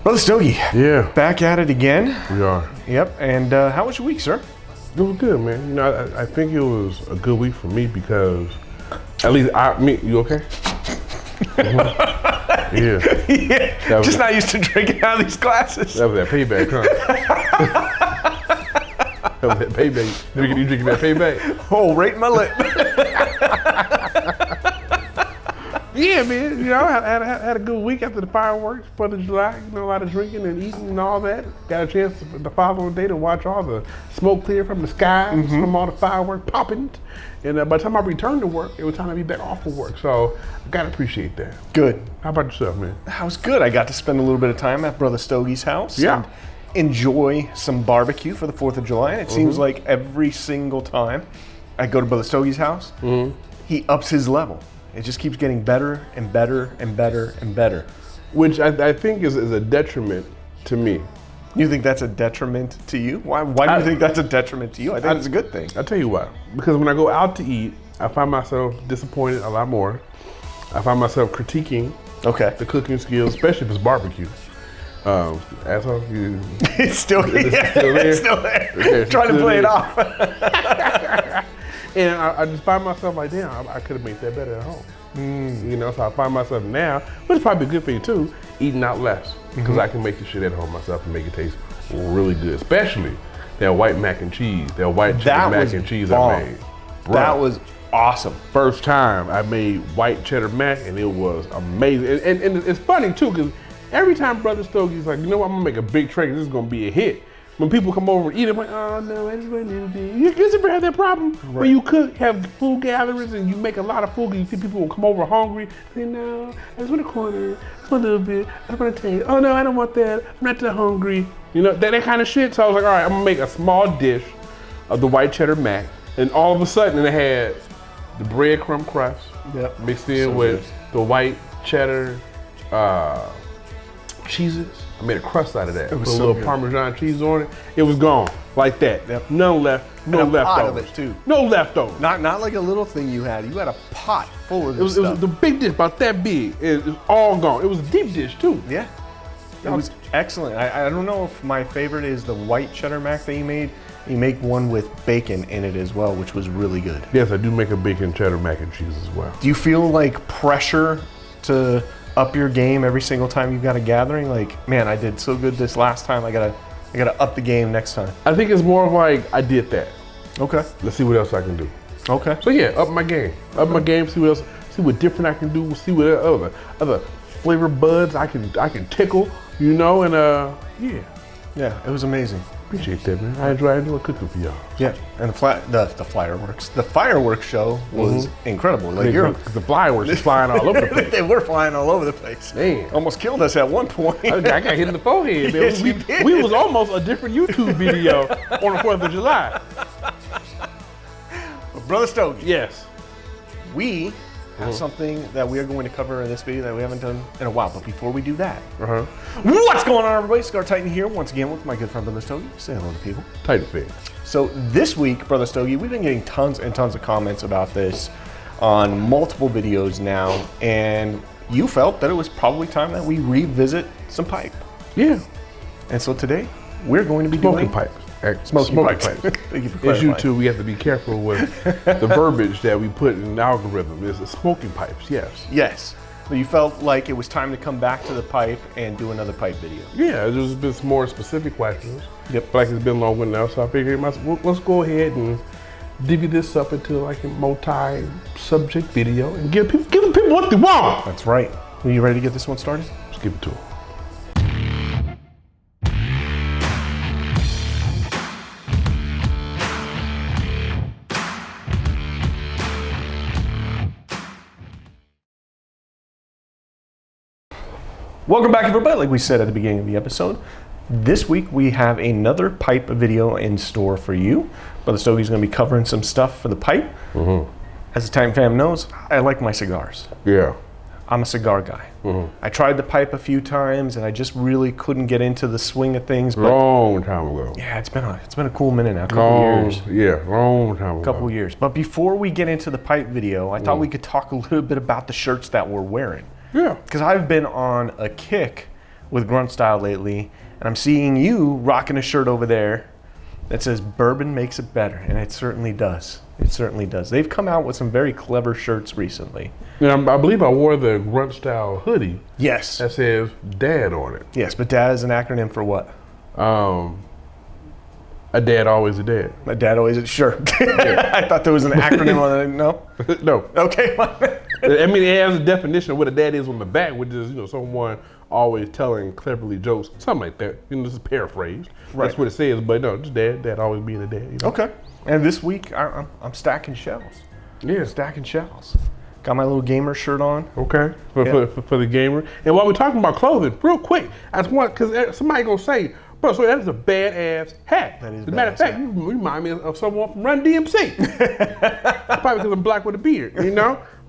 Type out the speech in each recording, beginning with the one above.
Brother Stogie. Yeah. Back at it again. We are. Yep. And how was your week, sir? It was good, man. You know, I think it was a good week for me because, at least you okay? Yeah. Yeah. Just not used to drinking out of these glasses. That was that payback, huh? That was that payback. You drinking that payback? Oh, right in my lip. Yeah, man. You know, I had a good week after the fireworks, 4th of July. You know, a lot of drinking and eating and all that. Got a chance the following day to watch all the smoke clear from the skies, from all the fireworks popping. And by the time I returned to work, it was time to be back off of work. So I gotta appreciate that. Good. How about yourself, man? That was good. I got to spend a little bit of time at Brother Stogie's house. Yeah. And enjoy some barbecue for the 4th of July. And it seems like every single time I go to Brother Stogie's house, he ups his level. It just keeps getting better and better and better and better. Which I think is a detriment to me. You think that's a detriment to you? Why do you think that's a detriment to you? I think it's a good thing. I'll tell you why. Because when I go out to eat, I find myself disappointed a lot more. I find myself critiquing the cooking skills, especially if it's barbecue. Asshole, you. It's still there. It's still there. Okay, Trying to play it off. And I just find myself like, damn, I could have made that better at home. You know, so I find myself now, which is probably a good thing too, eating out less. Because I can make the shit at home myself and make it taste really good. Especially that white mac and cheese, that white cheddar mac and cheese I made. Bro, that was awesome. First time I made white cheddar mac and it was amazing. And it's funny too, because every time Brother Stogie's like, you know what, I'm gonna make a big tray, this is gonna be a hit. When people come over and eat, I'm like, oh no, I just want a little bit. You ever have that problem? Right. When you cook, have food gatherings and you make a lot of food and you see people will come over hungry. Say, no, I just want a corner, just want a little bit, I just want to taste. Oh no, I don't want that, I'm not that hungry. You know, that kind of shit. So I was like, all right, I'm gonna make a small dish of the white cheddar mac. And all of a sudden it had the breadcrumb crust mixed in with the white cheddar cheeses. I made a crust out of that. Put a little Parmesan cheese on it. It was gone like that. Yep. None left. No leftovers. Pot of it too. No leftovers. Not like a little thing you had. You had a pot full of this stuff. It was the big dish, about that big. It was all gone. It was a deep dish too. Yeah. It was excellent. I don't know if my favorite is the white cheddar mac that you made. You make one with bacon in it as well, which was really good. Yes, I do make a bacon cheddar mac and cheese as well. Do you feel like pressure to up your game every single time you've got a gathering? Like, man, I did so good this last time. I gotta up the game next time. I think it's more of like, I did that. Okay. Let's see what else I can do. Okay. So yeah, up my game. Up my game, see what else, see what different I can do, see what other flavor buds I can tickle, you know, and yeah. Yeah, it was amazing. Appreciate that, man. I enjoy cooking for y'all. Yeah, and the fireworks show was incredible. Like the fireworks was flying all over the place. They were flying all over the place. Man, almost killed us at one point. I got hit in the forehead. Man. Yes, we was almost a different YouTube video on the 4th of July. Brother Stogie. Yes. We have something that we are going to cover in this video that we haven't done in a while. But before we do that, what's going on, everybody? Cigar Titan here once again with my good friend Brother Stogie. Say hello to people. Titan fan. So this week, Brother Stogie, we've been getting tons and tons of comments about this on multiple videos now, and you felt that it was probably time that we revisit some pipe. Yeah. And so today, we're going to be smoking doing pipes. Smoking pipes. Thank you for clarifying. As you two, we have to be careful with the verbiage that we put in the algorithm. It's smoking pipes, yes. Yes. But you felt like it was time to come back to the pipe and do another pipe video. Yeah, there's been some more specific questions. Yep. But like it's been long enough, so I figured let's go ahead and divvy this up into like a multi-subject video and give the people what they want. That's right. Are you ready to get this one started? Let's give it to them. Welcome back, everybody. Like we said at the beginning of the episode, this week we have another pipe video in store for you. Brother Stogie's going to be covering some stuff for the pipe. As the Titan fam knows, I like my cigars. Yeah. I'm a cigar guy. I tried the pipe a few times and I just really couldn't get into the swing of things. But long time ago. Yeah, it's been a cool minute now, a couple years. Yeah, long time ago. Couple years. But before we get into the pipe video, I thought we could talk a little bit about the shirts that we're wearing. Yeah. Because I've been on a kick with grunt style lately, and I'm seeing you rocking a shirt over there that says bourbon makes it better, and it certainly does. It certainly does. They've come out with some very clever shirts recently. Yeah, I believe I wore the grunt style hoodie. Yes. That says Dad on it. Yes, but dad is an acronym for what? A dad always a dad. My dad always, sure. I thought there was an acronym on it. No? No. Okay. I mean, it has a definition of what a dad is on the back, which is, someone always telling cleverly jokes, something like that. This is paraphrased. Right. That's what it says, but no, just dad always being a dad. Okay. And this week, I'm stacking shells. Yeah. Stacking shells. Got my little gamer shirt on. Okay, for the gamer. And while we're talking about clothing, real quick, I just want, because somebody gonna say, bro, so that is a badass hat. That is As a matter of fact, you remind me of someone from Run DMC. Probably because I'm black with a beard,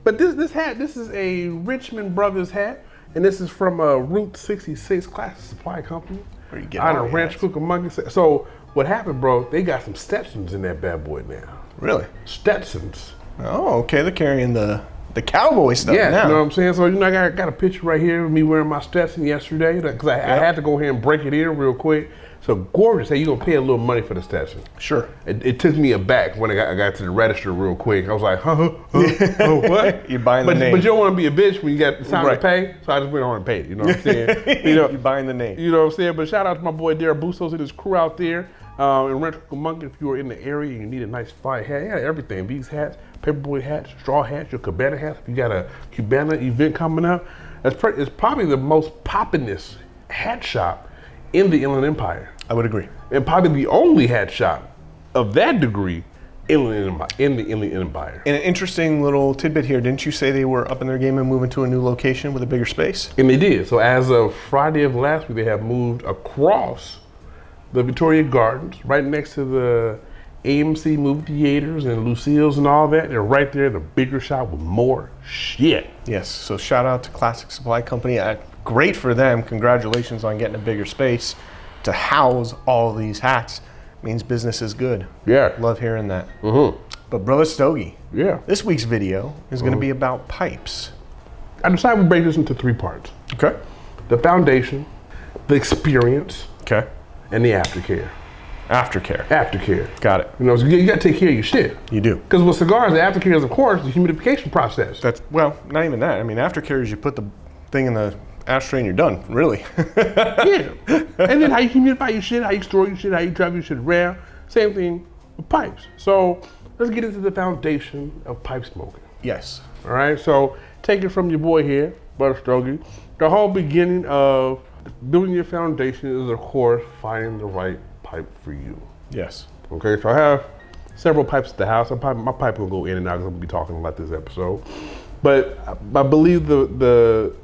But this hat, this is a Richmond Brothers hat, and this is from Route 66 Classic Supply Company. Where you get out all of your Ranch hats. Cucamonga. So what happened, bro? They got some Stetsons in that bad boy now. Really? Stetsons. Oh, okay. They're carrying the cowboy stuff Yeah, now. you know what I'm saying? So, I got a picture right here of me wearing my Stetson yesterday because I had to go ahead and break it in real quick. So gorgeous. Hey, you're going to pay a little money for the Stetson. Sure. It took me aback when I got to the register real quick. I was like, what? You're buying the name. But you don't want to be a bitch when you got time Right. to pay. So I just went on and paid it. You know what I'm saying? You're buying the name. You know what I'm saying? But shout out to my boy Derek Bustos and his crew out there in Rancho Cucamonga. If you are in the area and you need a nice fire hat, yeah, everything. These hats, paperboy hats, straw hats, your cabana hats. If you got a cabana event coming up, it's probably the most poppinest hat shop in the Inland Empire. I would agree. And probably the only hat shop of that degree in the Inland Empire. And an interesting little tidbit here. Didn't you say they were up in their game and moving to a new location with a bigger space? And they did. So as of Friday of last week, they have moved across the Victoria Gardens, right next to the AMC movie theaters and Lucille's and all that. They're right there, the bigger shop with more shit. Yes. So shout out to Classic Supply Company. Great for them. Congratulations on getting a bigger space to house all of these hats. Means business is good. Yeah. Love hearing that. Mm-hmm. But Brother Stogie, Yeah. this week's video is going to be about pipes. I decided we break this into 3 parts. Okay. The foundation, the experience, Okay. and the aftercare. Aftercare. Aftercare. Got it. So you got to take care of your shit. You do. Because with cigars, the aftercare is, of course, the humidification process. That's, well, not even that. I mean, aftercare is you put the thing in the ashtray and you're done, really. Yeah. And then how you humidify your shit, how you store your shit, how you drive your shit around. Same thing with pipes. So let's get into the foundation of pipe smoking. Yes. All right, so take it from your boy here, Brother Stogie. The whole beginning of building your foundation is, of course, finding the right pipe for you. Yes. Okay, so I have several pipes at the house. My pipe will go in and out because I'm gonna be talking about this episode. But I believe the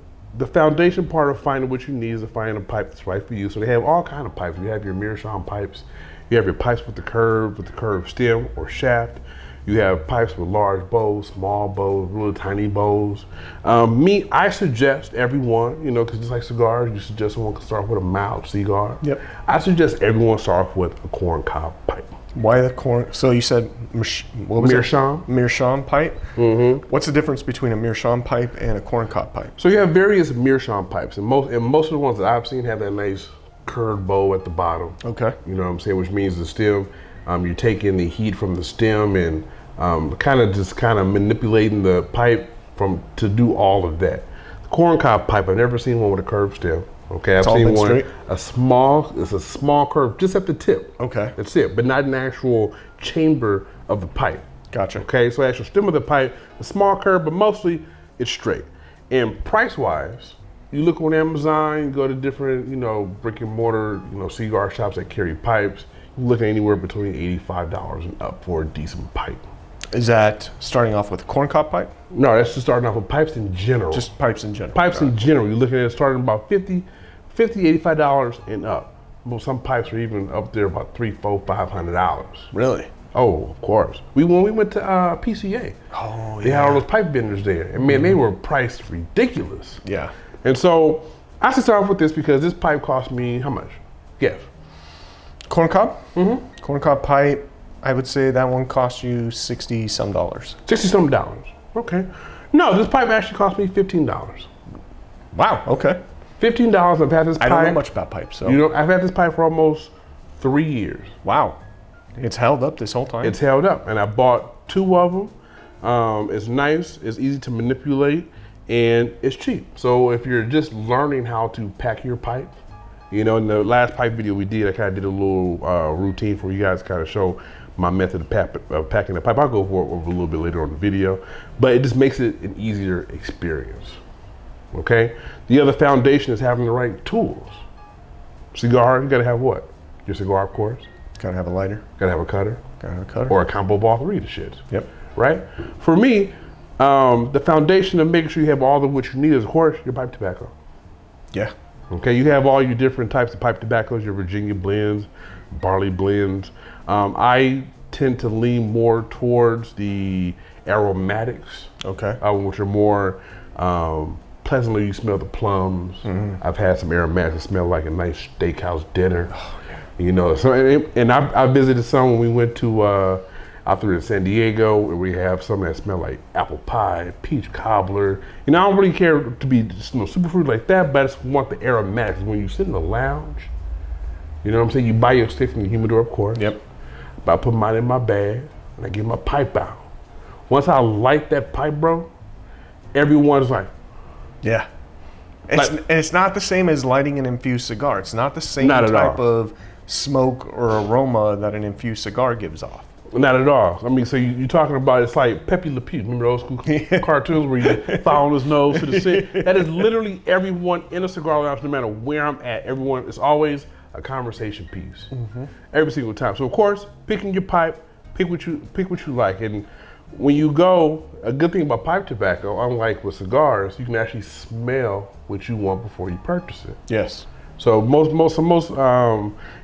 foundation part of finding what you need is to find a pipe that's right for you. So they have all kind of pipes. You have your Meerschaum pipes. You have your pipes with the curved stem or shaft. You have pipes with large bows, small bows, really tiny bows. I suggest everyone, because just like cigars, you suggest someone can start with a mild cigar. Yep. I suggest everyone start off with a corncob pipe. Why the corn? So you said what was Meerschaum. it? Meerschaum pipe. Mm-hmm. What's the difference between a Meerschaum pipe and a corncob pipe? So you have various Meerschaum pipes, and most of the ones that I've seen have that nice curved bow at the bottom. Okay. You know what I'm saying? Which means the stem, you're taking the heat from the stem and kind of manipulating the pipe to do all of that. The corncob pipe, I've never seen one with a curved stem. Okay, I've seen one, it's a small curve just at the tip. Okay. That's it, but not an actual chamber of the pipe. Gotcha. Okay, so actual stem of the pipe, a small curve, but mostly it's straight. And price-wise, you look on Amazon, you go to different, brick and mortar, cigar shops that carry pipes, you're looking anywhere between $85 and up for a decent pipe. Is that starting off with a corncob pipe? No, that's just starting off with pipes in general. Just pipes in general. Pipes in general. You're looking at it starting about $50, $85 and up. Well, some pipes are even up there about $300, $400, $500. Really? Oh, of course. When we went to PCA, they had all those pipe vendors there, and man, they were priced ridiculous. Yeah. And so I should start off with this because this pipe cost me how much? Guess. Corncob? Mm-hmm. Corncob pipe. I would say that one cost you $60-some. $60-some. Okay. No, this pipe actually cost me $15. Wow. Okay. $15. I've had this pipe. I don't know much about pipes, so. You know, I've had this pipe for almost 3 years. Wow. It's held up this whole time. It's held up, and I bought 2 of them. It's nice, it's easy to manipulate, and it's cheap. So if you're just learning how to pack your pipe, you know, in the last pipe video we did, I kind of did a little routine for you guys to kind of show my method of packing the pipe. I'll go for it a little bit later on the video, but it just makes it an easier experience, okay? The other foundation is having the right tools. Cigar, you gotta have what? Your cigar, of course. Gotta have a lighter. Gotta have a cutter. Gotta have a cutter. Or a combo ball to read the shit. Yep. Right? For me, the foundation of making sure you have all of what you need is, of course, your pipe tobacco. Yeah. Okay, you have all your different types of pipe tobaccos, your Virginia blends, barley blends. I tend to lean more towards the aromatics. Okay. Which are more pleasantly, you smell the plums. I've had some aromatics that smell like a nice steakhouse dinner. Oh, yeah. You know, so and I visited some when we went to out there in San Diego, where we have some that smell like apple pie, peach cobbler. You know, I don't really care to be super fruit like that, but I just want the aromatics. When you sit in the lounge, you know what I'm saying? You buy your stick from the humidor, of course. Yep. But I put mine in my bag, and I get my pipe out. Once I light that pipe, bro, everyone's like, yeah. It's not the same as lighting an infused cigar. It's not the same type of smoke or aroma that an infused cigar gives off. Not at all. I mean, so you're talking about, it's like Pepe Le Pew. Remember those school cartoons where you follow his nose to the scent? That is literally everyone in a cigar lounge, no matter where I'm at. Everyone, it's always a conversation piece. Every single time. So of course, picking your pipe, pick what you like. And when you go, a good thing about pipe tobacco, unlike with cigars, you can actually smell what you want before you purchase it. Yes. So most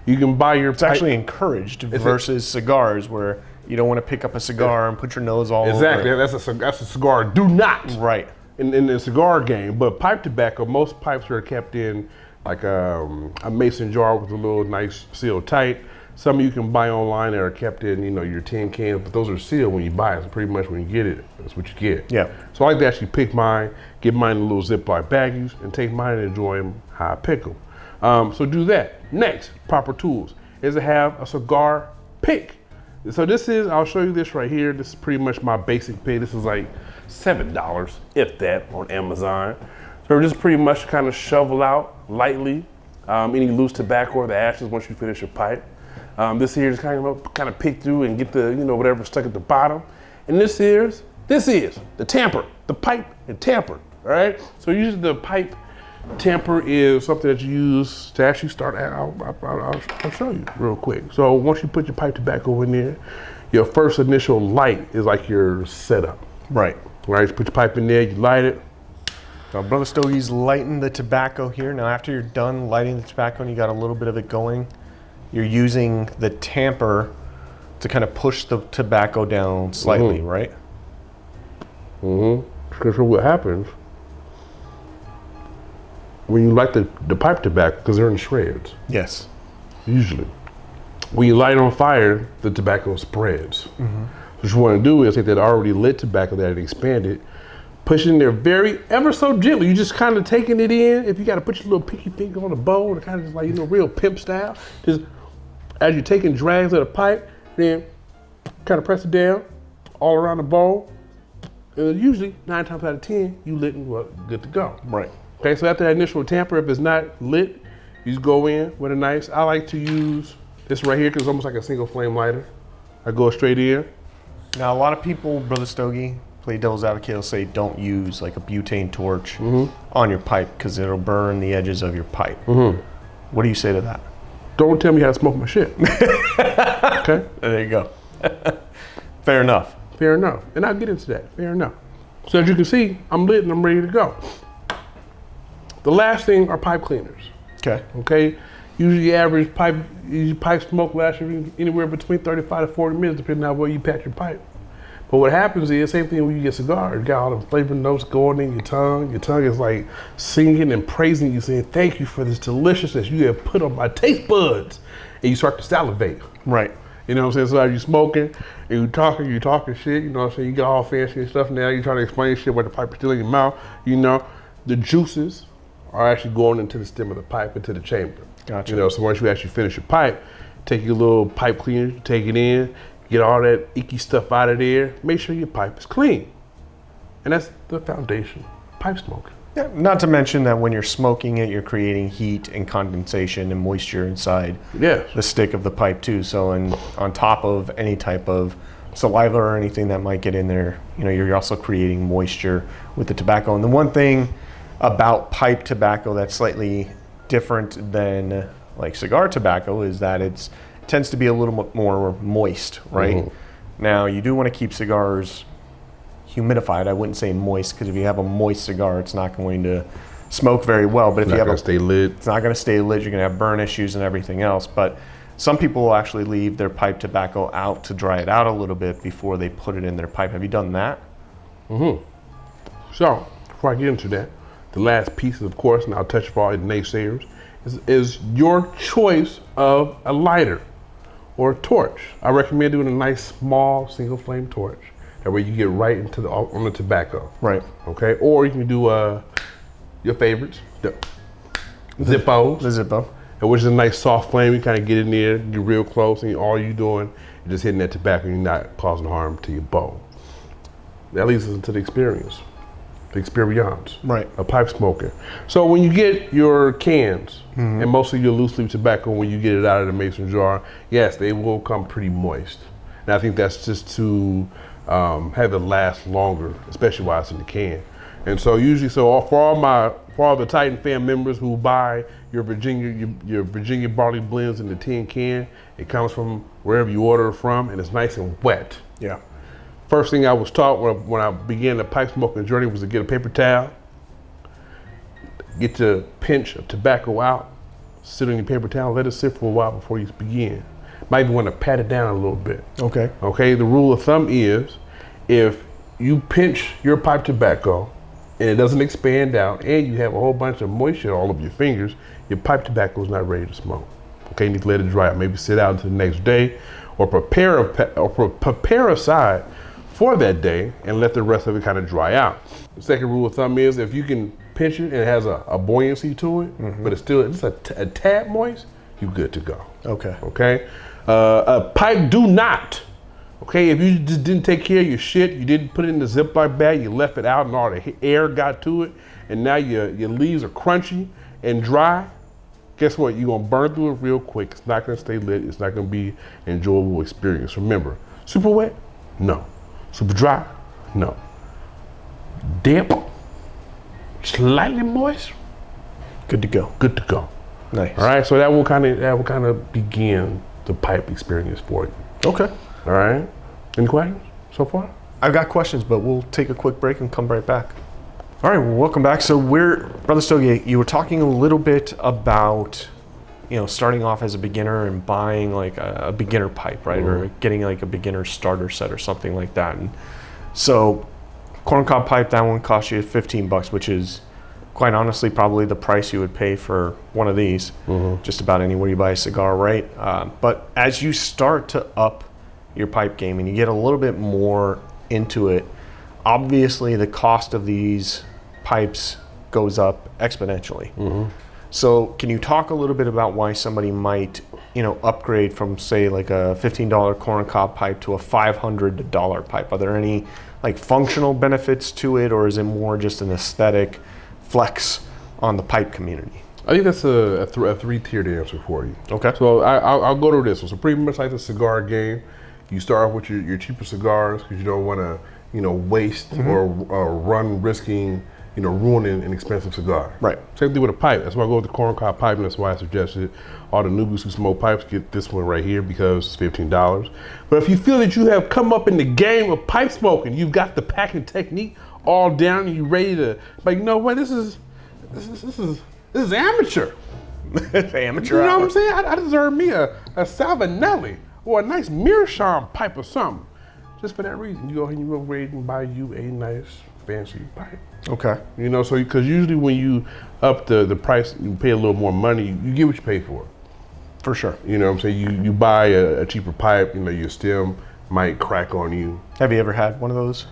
you can buy your. It's actually encouraged versus cigars, where you don't want to pick up a cigar and put your nose all over it. Exactly. That's a cigar. Do not. Right. In the cigar game, but pipe tobacco, most pipes are kept in like a mason jar with a little nice seal tight. Some you can buy online that are kept in, you know, your tin cans, but those are sealed when you buy it. So pretty much when you get it, that's what you get. Yeah. So I like to actually pick mine, get mine in little Ziploc baggies, and take mine and enjoy them how I pick them. So do that. Next, proper tools is to have a cigar pick. So this is, I'll show you this right here. This is pretty much my basic pick. This is like $7, if that, on Amazon. So we're just pretty much kind of shovel out lightly any loose tobacco or the ashes once you finish your pipe. This here is kind of pick through and get the, you know, whatever stuck at the bottom. And this is the tamper, the pipe and tamper, all right? So usually the pipe tamper is something that you use to actually start, I'll show you real quick. So once you put your pipe tobacco in there, your first initial light is like your setup. Right. Right, you put your pipe in there, you light it. So Brother Stogie's lighting the tobacco here. Now after you're done lighting the tobacco and you got a little bit of it going, you're using the tamper to kind of push the tobacco down slightly, right? Because what happens when you light the pipe tobacco, because they're in shreds. Yes. Usually. When you light on fire, the tobacco spreads. What you want to do is take that already lit tobacco that had expanded, push it in there ever so gently. You just kind of taking it in. If you got to put your little pinky finger on the bowl, to kind of just like, you know, real pimp style. Just as you're taking drags of the pipe, then kind of press it down all around the bowl. And usually 9 times out of 10, you lit and good to go. Right. Okay, so after that initial tamper, if it's not lit, you just go in with a nice, I like to use this right here because it's almost like a single flame lighter. I go straight in. Now a lot of people, Brother Stogie, play devil's advocate, will say don't use like a butane torch on your pipe because it'll burn the edges of your pipe. What do you say to that? Don't tell me how to smoke my shit. Okay? There you go. Fair enough. Fair enough. And I'll get into that. Fair enough. So as you can see, I'm lit and I'm ready to go. The last thing are pipe cleaners. Okay. Okay. Usually average pipe smoke lasts anywhere between 35 to 40 minutes depending on where you pat your pipe. But what happens is, same thing when you get cigars, you got all the flavor notes going in your tongue. Your tongue is like singing and praising you, saying, thank you for this deliciousness you have put on my taste buds. And you start to salivate. Right. You know what I'm saying? So as you're smoking and you're talking shit, you know what I'm saying? You get all fancy and stuff now, you're trying to explain shit while the pipe is still in your mouth. You know, the juices are actually going into the stem of the pipe, into the chamber. Gotcha. You know, so once you actually finish your pipe, take your little pipe cleaner, take it in, get all that icky stuff out of there, make sure your pipe is clean. And that's the foundation of pipe smoking. Yeah, not to mention that when you're smoking it, you're creating heat and condensation and moisture inside the stick of the pipe too. So, on top of any type of saliva or anything that might get in there, you know, you're also creating moisture with the tobacco. And the one thing about pipe tobacco that's slightly different than like cigar tobacco is that it tends to be a little bit more moist, right? Mm-hmm. Now, you do want to keep cigars humidified. I wouldn't say moist, because if you have a moist cigar, it's not going to smoke very well. But if you have stay lit. It's not going to stay lit. You're going to have burn issues and everything else. But some people will actually leave their pipe tobacco out to dry it out a little bit before they put it in their pipe. Have you done that? Mm-hmm. So, before I get into that, the last piece, of course, and I'll touch for all the naysayers, is your choice of a lighter or a torch. I recommend doing a nice small single flame torch. That way you get right into on the tobacco. Right. Okay. Or you can do your favorites, the Zippos. The Zippo. Which is a nice soft flame. You kind of get in there, get real close, and all you're doing is just hitting that tobacco. You're not causing harm to your bowl. That leads us into the experience. Right. A pipe smoker. So when you get your cans, and mostly your loose leaf tobacco, when you get it out of the mason jar, yes, they will come pretty moist. And I think that's just to have it last longer, especially while it's in the can. And so usually, for all the Titan fam members who buy your Virginia barley blends in the tin can, it comes from wherever you order it from, and it's nice and wet. Yeah. First thing I was taught when I began the pipe smoking journey was to get a paper towel, get your pinch of tobacco out, sit on your paper towel, let it sit for a while before you begin. Might even want to pat it down a little bit. Okay. Okay, the rule of thumb is if you pinch your pipe tobacco and it doesn't expand out and you have a whole bunch of moisture all over your fingers, your pipe tobacco is not ready to smoke. Okay, you need to let it dry out. Maybe sit out until the next day or prepare aside for that day and let the rest of it kind of dry out. The second rule of thumb is if you can pinch it and it has a buoyancy to it, but it's still just a tad moist, you're good to go. Okay. Okay. A pipe do not. Okay, if you just didn't take care of your shit, you didn't put it in the Ziploc bag, you left it out and all the air got to it, and now your leaves are crunchy and dry, guess what? You're gonna burn through it real quick. It's not gonna stay lit. It's not gonna be an enjoyable experience. Remember, super wet? No. Super dry? No. Damp? Slightly moist? Good to go. Good to go. Nice. All right, so that will kind of begin the pipe experience for you. Okay. All right. Any questions so far? I've got questions, but we'll take a quick break and come right back. All right, well, welcome back. So Brother Stogie, you were talking a little bit about, starting off as a beginner and buying like a beginner pipe, right? Or getting like a beginner starter set or something like that. And so corncob pipe, that one cost you $15, which is quite honestly probably the price you would pay for one of these, just about anywhere you buy a cigar, right? But as you start to up your pipe game and you get a little bit more into it, obviously the cost of these pipes goes up exponentially. So can you talk a little bit about why somebody might, upgrade from say like a $15 corncob pipe to a $500 pipe? Are there any like functional benefits to it, or is it more just an aesthetic flex on the pipe community? I think that's a three-tiered answer for you. Okay. So I'll go to this one. So pretty much like the cigar game, you start off with your cheaper cigars because you don't want to, waste or run risking, ruining an expensive cigar. Right. Same thing with a pipe. That's why I go with the corncob pipe, and that's why I suggested all the newbies who smoke pipes get this one right here because it's $15. But if you feel that you have come up in the game of pipe smoking, you've got the packing technique all down, and you're ready to, like, you know what, this is amateur. Amateur. You know what I'm saying? I deserve me a Salvinelli or a nice Meerschaum pipe or something. Just for that reason, you go ahead and you upgrade and buy you a nice fancy pipe. Okay. So because usually when you up the price, you pay a little more money, you get what you pay for. For sure. You know what I'm saying? You buy a cheaper pipe, your stem might crack on you. Have you ever had one of those?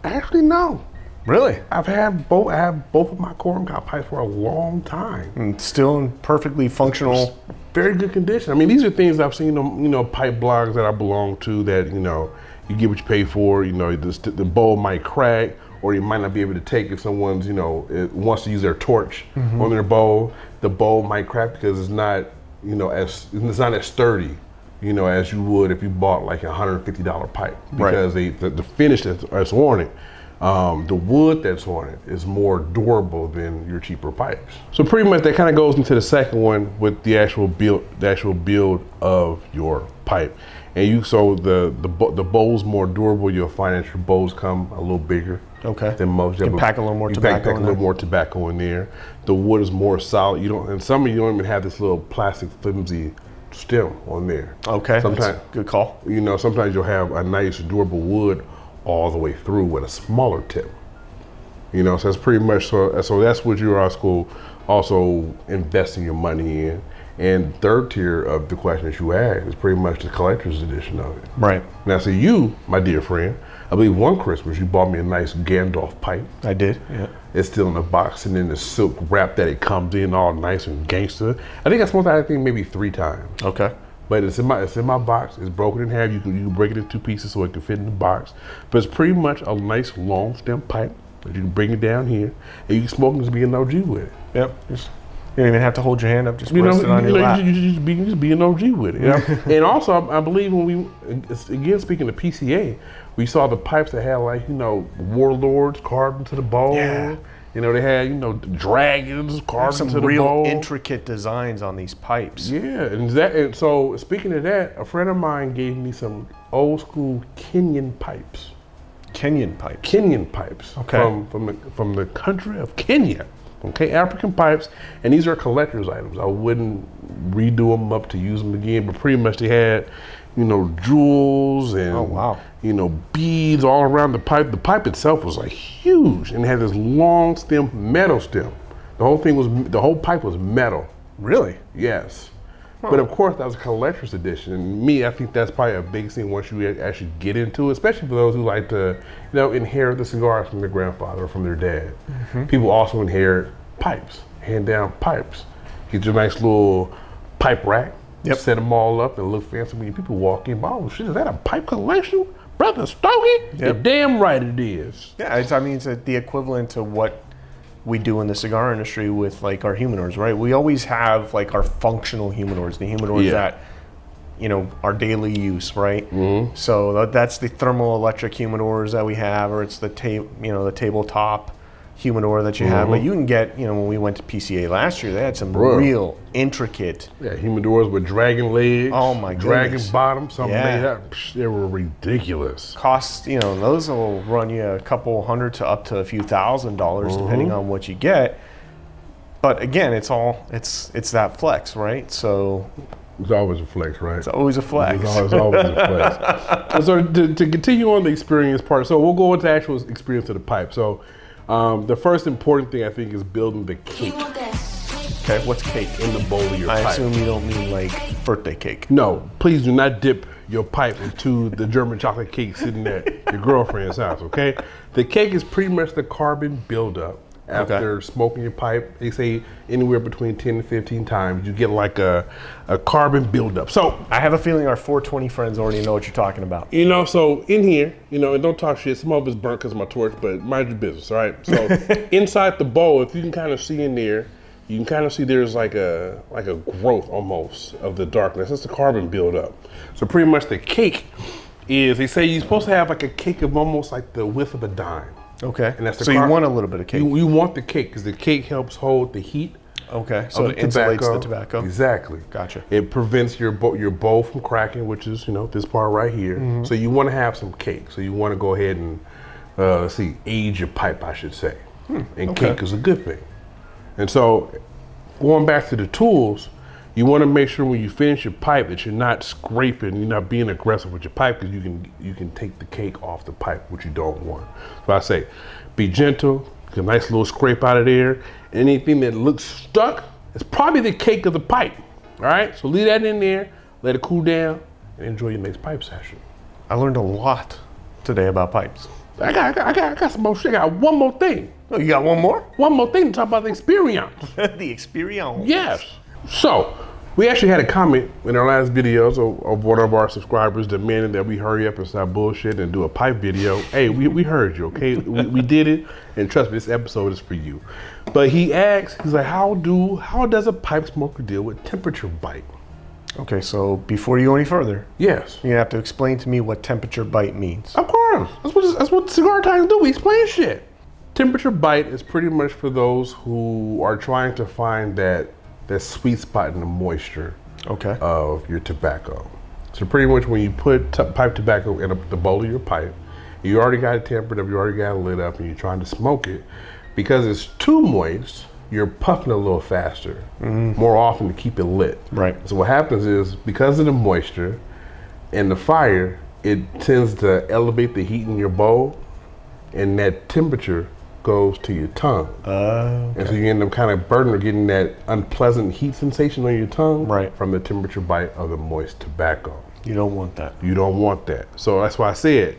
Actually, no. Really? I have both of my corncob pipes for a long time. And still in perfectly functional. Very good condition. I mean, these are things I've seen on, pipe blogs that I belong to that, you get what you pay for. The bowl might crack, or you might not be able to take if someone's, wants to use their torch on their bowl. The bowl might crack because it's not, it's not as sturdy, as you would if you bought like a $150 pipe, because the finish that's on it. The wood that's on it is more durable than your cheaper pipes. So pretty much that kind of goes into the second one with the actual build of your pipe. And so the bowl's more durable. You'll find that your bowls come a little bigger than most. You can pack a little more tobacco in there. A little more tobacco in there. The wood is more solid. And some of you don't even have this little plastic flimsy stem on there. Okay, sometimes good call. Sometimes you'll have a nice durable wood all the way through with a smaller tip. So that's pretty much so that's what you're also investing your money in. And third tier of the question that you asked is pretty much the collector's edition of it. Right. Now, so you, my dear friend, I believe one Christmas you bought me a nice Gandalf pipe. I did, yeah. It's still in the box and in the silk wrap that it comes in all nice and gangster. I think I smoked that maybe 3 times. Okay. But it's in my box. It's broken in half. You can break it in 2 pieces so it can fit in the box. But it's pretty much a nice long stem pipe that you can bring it down here and you can smoke and just be an OG with it. Yep. You don't even have to hold your hand up. Just rest it on your lap. You just be an OG with it. And also, I believe when again speaking of PCA, we saw the pipes that had like warlords carved into the bowl. Yeah. They had dragons carved into the bowl. Some real intricate designs on these pipes. Yeah, and so speaking of that, a friend of mine gave me some old school Kenyan pipes. Kenyan pipes. Kenyan pipes. Okay. From the country of Kenya. Okay, African pipes, and these are collector's items. I wouldn't redo them up to use them again, but pretty much they had, jewels and beads all around the pipe. The pipe itself was like huge, and it had this long metal stem. The whole pipe was metal. Really? Yes. Huh. But of course, that was a collector's edition. And I think that's probably a big thing once you actually get into it, especially for those who like to, inherit the cigars from their grandfather or from their dad. Mm-hmm. People also inherit pipes, hand down pipes. Get your nice little pipe rack, set them all up and look fancy when people walk in. Oh shit, is that a pipe collection? Brother Stokey? Yep. You're damn right it is. Yeah, it's the equivalent to what we do in the cigar industry with like our humidors, right? We always have like our functional humidors, the humidors that, our daily use, right? Mm-hmm. So that's the thermoelectric humidors that we have, or it's the tabletop humidor that you have. But you can get, when we went to PCA last year, they had some real intricate. Yeah, humidors with dragon legs. Oh my goodness. Dragon bottom, they were ridiculous. Costs, those will run you a couple $100 to up to a few $1,000s depending on what you get. But again, it's that flex, right? So it's always a flex, right? It's always a flex. It's always a flex. So to continue on the experience part, so we'll go into actual experience of the pipe. So the first important thing I think is building the cake. Okay, what's cake? In the bowl of your pipe. I assume you don't mean like birthday cake. No, please do not dip your pipe into the German chocolate cake sitting at your girlfriend's house, okay? The cake is pretty much the carbon buildup. After smoking your pipe, they say anywhere between 10 to 15 times, you get like a carbon buildup. So I have a feeling our 420 friends already know what you're talking about. So in here, and don't talk shit. Some of it's burnt because of my torch, but mind your business, all right? So inside the bowl, if you can kind of see in there, you can kind of see there's like a growth almost of the darkness. That's the carbon buildup. So pretty much the cake is, they say you're supposed to have like a cake of almost like the width of a dime. Okay. And that's you want a little bit of cake. You want the cake because the cake helps hold the heat. Okay. So it insulates the tobacco. Exactly. Gotcha. It prevents your bowl from cracking, which is this part right here. Mm-hmm. So you want to have some cake. So you want to go ahead and age your pipe, I should say. And cake is a good thing. And so going back to the tools, you want to make sure when you finish your pipe that you're not scraping, you're not being aggressive with your pipe, because you can take the cake off the pipe, which you don't want. So I say, be gentle, get a nice little scrape out of there. Anything that looks stuck, it's probably the cake of the pipe. All right, so leave that in there, let it cool down, and enjoy your next pipe session. I learned a lot today about pipes. I got some more shit. I got one more thing. Oh, you got one more? One more thing to talk about the experience. The experience. Yes. So, we actually had a comment in our last videos of one of our subscribers demanding that we hurry up and stop bullshit and do a pipe video. Hey, we heard you, okay? we did it, and trust me, this episode is for you. But he asked, he's like, how does a pipe smoker deal with temperature bite? Okay, so before you go any further, Yes. you have to explain to me what temperature bite means. Of course. That's what cigar titans do. We explain shit. Temperature bite is pretty much for those who are trying to find that sweet spot in the moisture of your tobacco. So pretty much when you put pipe tobacco in the bowl of your pipe, you already got it tempered up, you already got it lit up, and you're trying to smoke it. Because it's too moist, you're puffing a little faster, more often to keep it lit. Right. So what happens is, because of the moisture and the fire, it tends to elevate the heat in your bowl, and that temperature goes to your tongue. And so you end up kind of burning or getting that unpleasant heat sensation on your tongue from the temperature bite of the moist tobacco. You don't want that. You don't want that. So that's why I said,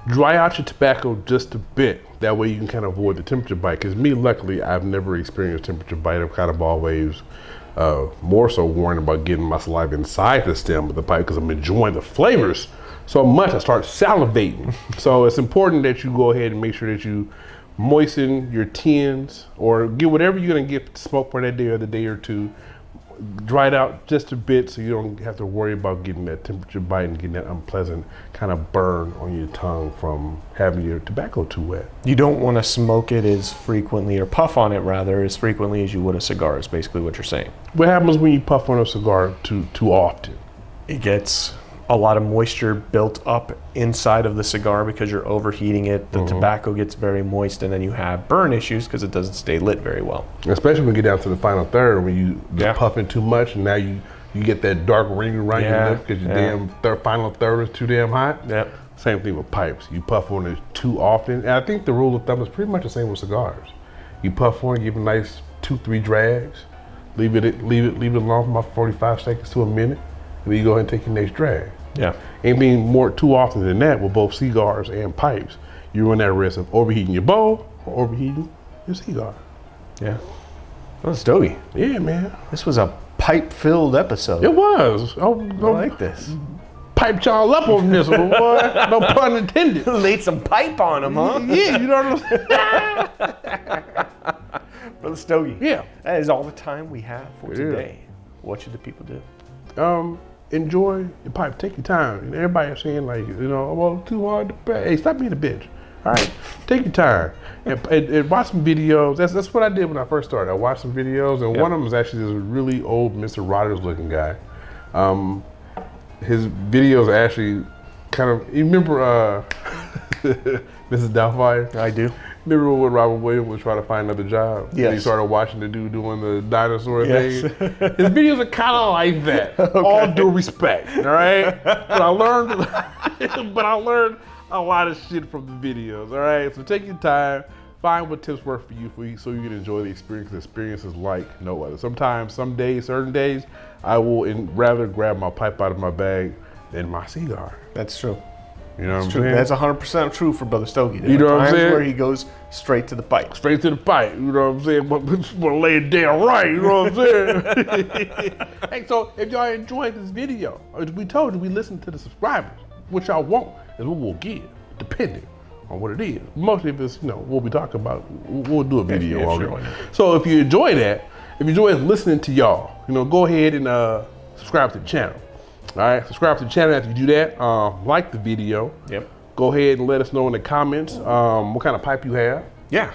dry out your tobacco just a bit. That way you can kind of avoid the temperature bite. Because me, luckily, I've never experienced temperature bite. I've kind of always more so worried about getting my saliva inside the stem of the pipe because I'm enjoying the flavors so much I start salivating. So it's important that you go ahead and make sure that you moisten your tins or get whatever you're gonna get to smoke for that day or the day or two. Dry it out just a bit so you don't have to worry about getting that temperature bite and getting that unpleasant kind of burn on your tongue from having your tobacco too wet. You don't want to smoke it as frequently, or puff on it rather, as frequently as you would a cigar, is basically what you're saying. What happens when you puff on a cigar too often? It gets a lot of moisture built up inside of the cigar because you're overheating it. The tobacco gets very moist, and then you have burn issues because it doesn't stay lit very well. Especially when you get down to the final third, when you get puffing too much, and now you get that dark ring around your lip because your damn final third is too damn hot. Yep. Same thing with pipes. You puff on it too often, and I think the rule of thumb is pretty much the same with cigars. You puff on it, give it a nice 2-3 drags, leave it alone for about 45 seconds to a minute, and then you go ahead and take your next drag. Yeah. Anything more too often than that with both cigars and pipes, you run that risk of overheating your bowl or overheating your cigar. Yeah. That was Stogie. Yeah, man. This was a pipe-filled episode. It was. I like this. Piped y'all up on this one, boy. No pun intended. Laid some pipe on them, huh? Yeah, you know what I'm saying? Brother Stogie. Yeah. That is all the time we have for today. What should the people do? Enjoy your pipe. Take your time. And everybody is saying like, well, too hard to pay. Hey, stop being a bitch. All right, take your time and watch some videos. That's what I did when I first started. I watched some videos, and one of them was actually this really old Mr. Rogers looking guy. His videos are actually kind of. You remember Mrs. Doubtfire? I do. Remember when Robert Williams was trying to find another job? Yes. And he started watching the dude doing the dinosaur thing. His videos are kind of like that. All due respect, all right? But I learned a lot of shit from the videos, all right? So take your time, find what tips work for you so you can enjoy the experience. The experience is like no other. Sometimes, some days, certain days, I will rather grab my pipe out of my bag than my cigar. That's true. You know what I'm saying? That's 100% true for Brother Stogie. You know what I'm saying? Where he goes straight to the pipe. Straight to the pipe, you know what I'm saying? But want to lay it down right, you know what I'm saying? Hey, so if y'all enjoyed this video, as we told you, we listen to the subscribers. What y'all want is what we'll give, depending on what it is. Mostly if it's, what we talk about, we'll do a video on it. So if you enjoy that, if you enjoy listening to y'all, go ahead and subscribe to the channel. All right, subscribe to the channel after you do that. Like the video. Yep. Go ahead and let us know in the comments what kind of pipe you have. Yeah.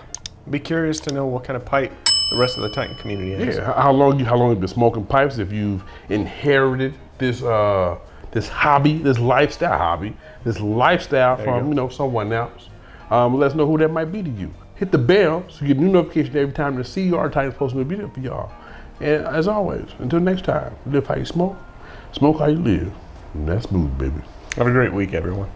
Be curious to know what kind of pipe the rest of the Titan community has. Yeah. How long have you been smoking pipes? If you've inherited this hobby, this lifestyle from someone else, let us know who that might be to you. Hit the bell so you get new notifications every time the Cigar Titan posts a new video for y'all. And as always, until next time, live how you smoke. Smoke how you live. And that's smooth, baby. Have a great week, everyone.